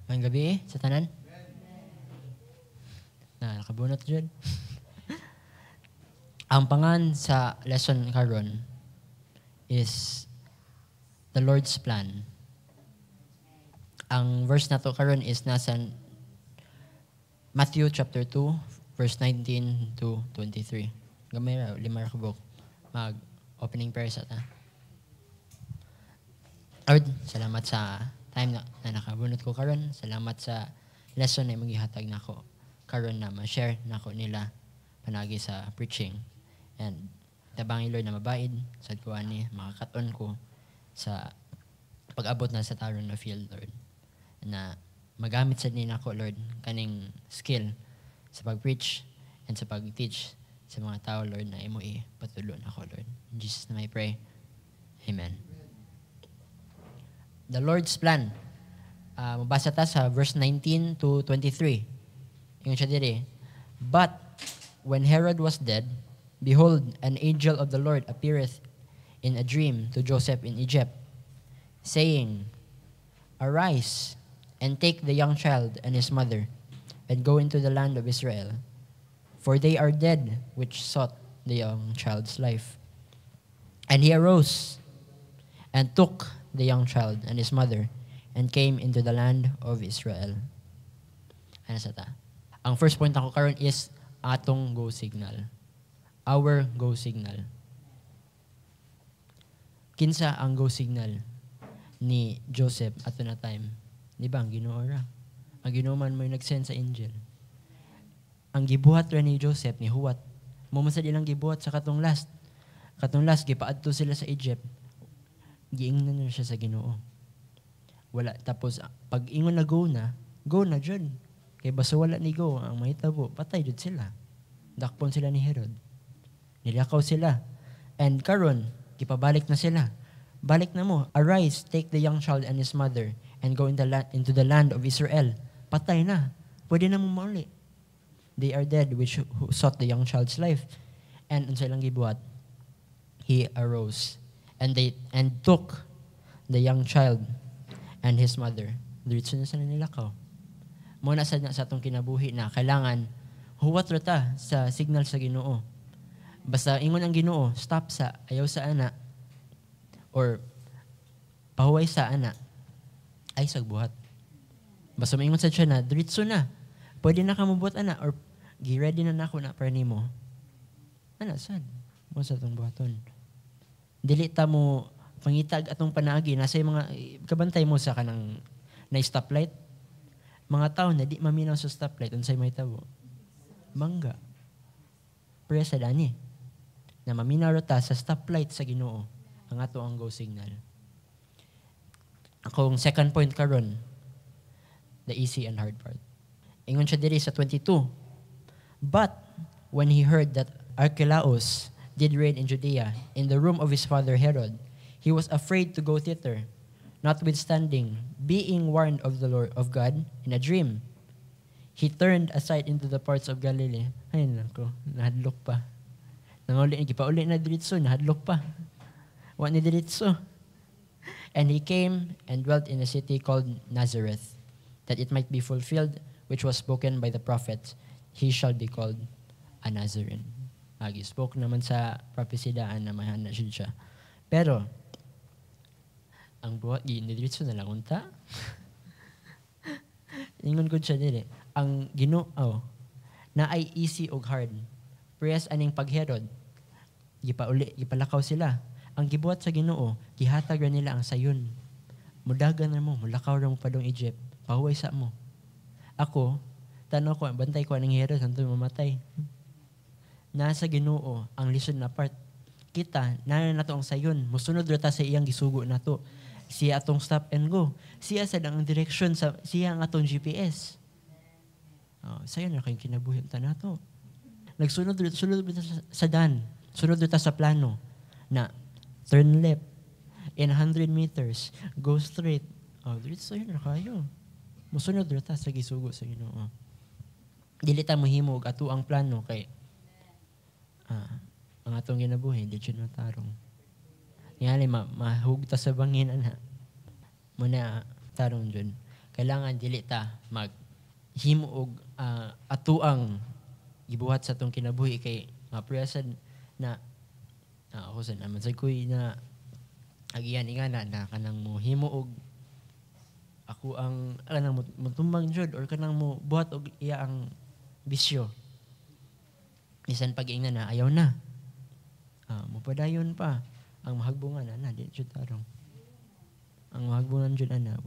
Ngayong gabi sa tanan. Nakabunot dyan. Ang pangan sa lesson karon is the Lord's plan. Ang verse na to karon is nasa Matthew chapter 2, verse 19 to 23. Gamay ra, 5 ka book. Mag-opening prayer sa ta. Lord, salamat sa time na nakabunot ko karon. Salamat sa lesson na magihatag nako karon na ma-share nako nila panagi sa preaching. And tabangin Lord na mabaid sa kuan ni makakaton ko sa pag-abot na sa taron na field, Lord. Na magamit sa nina ko, Lord, kaning skill sa pag-preach and sa pag-teach sa mga tao, Lord, na imo ipatulon ako, Lord. In Jesus' name I pray. Amen. The Lord's plan. Mabasa ta sa verse 19 to 23. Ingon siya diri. But when Herod was dead, behold, an angel of the Lord appeareth in a dream to Joseph in Egypt, saying, Arise, and take the young child and his mother, and go into the land of Israel, for they are dead which sought the young child's life. And he arose, and took the young child and his mother, and came into the land of Israel. Ano sa ta? Ang first point ako karon is atong go signal. Our go signal. Kinsa ang go signal ni Joseph ato na time? Di ba, ang Ginoo ra? Ang Ginoo man may nag-send sa angel. Ang gibuhat ra ni Joseph, ni Huwat. Mumasad ilang gibuhat sa katong last. Katong last, gipaadto sila sa Egypt. Giingnan na siya sa Ginoo. Wala. Tapos, pag ingon na go na dyan. Kaya basta wala ni go, ang mahitabo, patay dyan sila. Dakpon sila ni Herod. Nilakaw sila. And karon, gipabalik na sila. Balik na mo. Arise, take the young child and his mother, and go into the land of Israel. Patay na. Pwede na mo mauli. They are dead which who sought the young child's life. And unsa lang gibuhat? He arose and took the young child and his mother. Diretso na sa nilakaw. Muna sa atong kinabuhi na kailangan huwat ra ta sa signal sa Ginoo. Basta ingon ang Ginoo, stop sa ayaw sa ana or pahuway sa ana, ay sagbuhat. Basta maingon sa siya na, diretso na. Pwede na ka mabuhat ana or gi-ready na nako na para nimo. Ana sad? Mo sa tong buhaton. Dili ta mo pangitag atong panaagi nasa mga kabantay mo sa kanang na stoplight. Mga tao na di maminaw sa stoplight unsay may tabo. Mangga. Presa dani. Na maminaw ra ta sa stoplight sa Ginoo ang ato ang go signal. Akong second point karon, the easy and hard part. Ingon siya diri sa 22. But when he heard that Archelaus did reign in Judea in the room of his father Herod, he was afraid to go thither, notwithstanding, being warned of the Lord of God in a dream. He turned aside into the parts of Galilee. Ay nako, nahadlok pa. Nangauli, gipauli na diretso, nahadlok pa. Wa ni diretso. And he came and dwelt in a city called Nazareth, that it might be fulfilled, which was spoken by the prophet, he shall be called a Nazarene. Spoke naman sa prophecy daan na mahana siya. Pero, ang buhat, ginidiritso na lang unta. Ingon ko siya dili. Ang Ginoo, na ay easy o hard. Press aning pagherod. Gipalakaw sila. Ang gibuhat sa Ginoo, gihatag ra nila ang sayon. Mudagan na mo, mulakaw ra mo padong Egypt. Pahuway sa mo. Ako, tanaw ko, bantay ko anong Herod, santo mamatay. Nasa Ginoo ang listen na part. Kita, nato ang sayon. Musunod ra ta sa iyang gisugo nato. Siya atong stop and go. Siya sa ang direction, siya ang atong GPS. Sayon na kayong kinabuhi ta nato. Nagsunod sa dan. Sunod ta sa plano na turn left in 100 meters. Go straight. Diretso yun na kayo. Musunod ta sa gisugo sa Ginoo. Dili ta mohimo og ato ang plano kay ang atong ginabuhi di siya natarong. Ngali mahugta sa bangin ana. Muna tarong dyan. kailangan dili ta maghimo og atuang gibuhat sa tong kinabuhi kay mapresad na ako sa naman sa kuy na agiyan ingana na kanang mo himo og ako ang kanang mutumbang jud or kanang mo buhat og iya ang bisyo. Bisan pag ingna na ayaw na. Mupadayon pa ang mahagbungan ana di jud tarong. Ang mahagbungan jud ana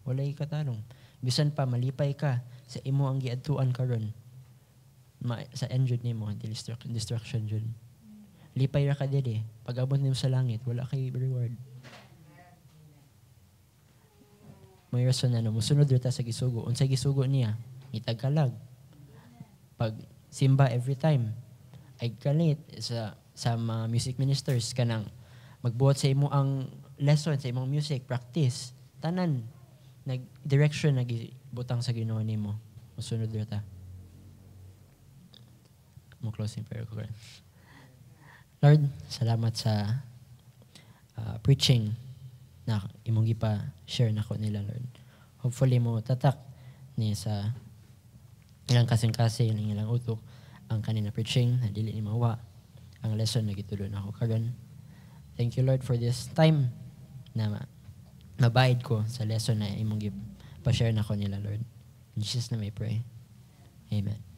walay katarong. Bisan pa malipay ka sa imo ang giadtuan karon. Sa end jud nimo destruction jud. Lipay ra ka dili. Pag abot nimo sa langit wala kay reward. May rason na musunod rita sa gisugo. Unsay gisugo niya? Itagkalag. Pag simba every time ay kalit sa mga music ministers kanang magbuhat sa imo ang lesson sa imong music practice tanan nag direction nagibutang sa Ginoo nimo. Musunod rita. Mo closing prayer ko. Lord, salamat sa preaching na imong gipa-share nako nila, Lord. Hopefully mo tatak ni sa ilang kasing-kasing, ilang utok ang kanina preaching na dili ni mawa ang lesson na gitudlo nako karon. Thank you, Lord, for this time na mabayad ko sa lesson na imong gipa-share nako nila, Lord. In Jesus' name I pray. Amen.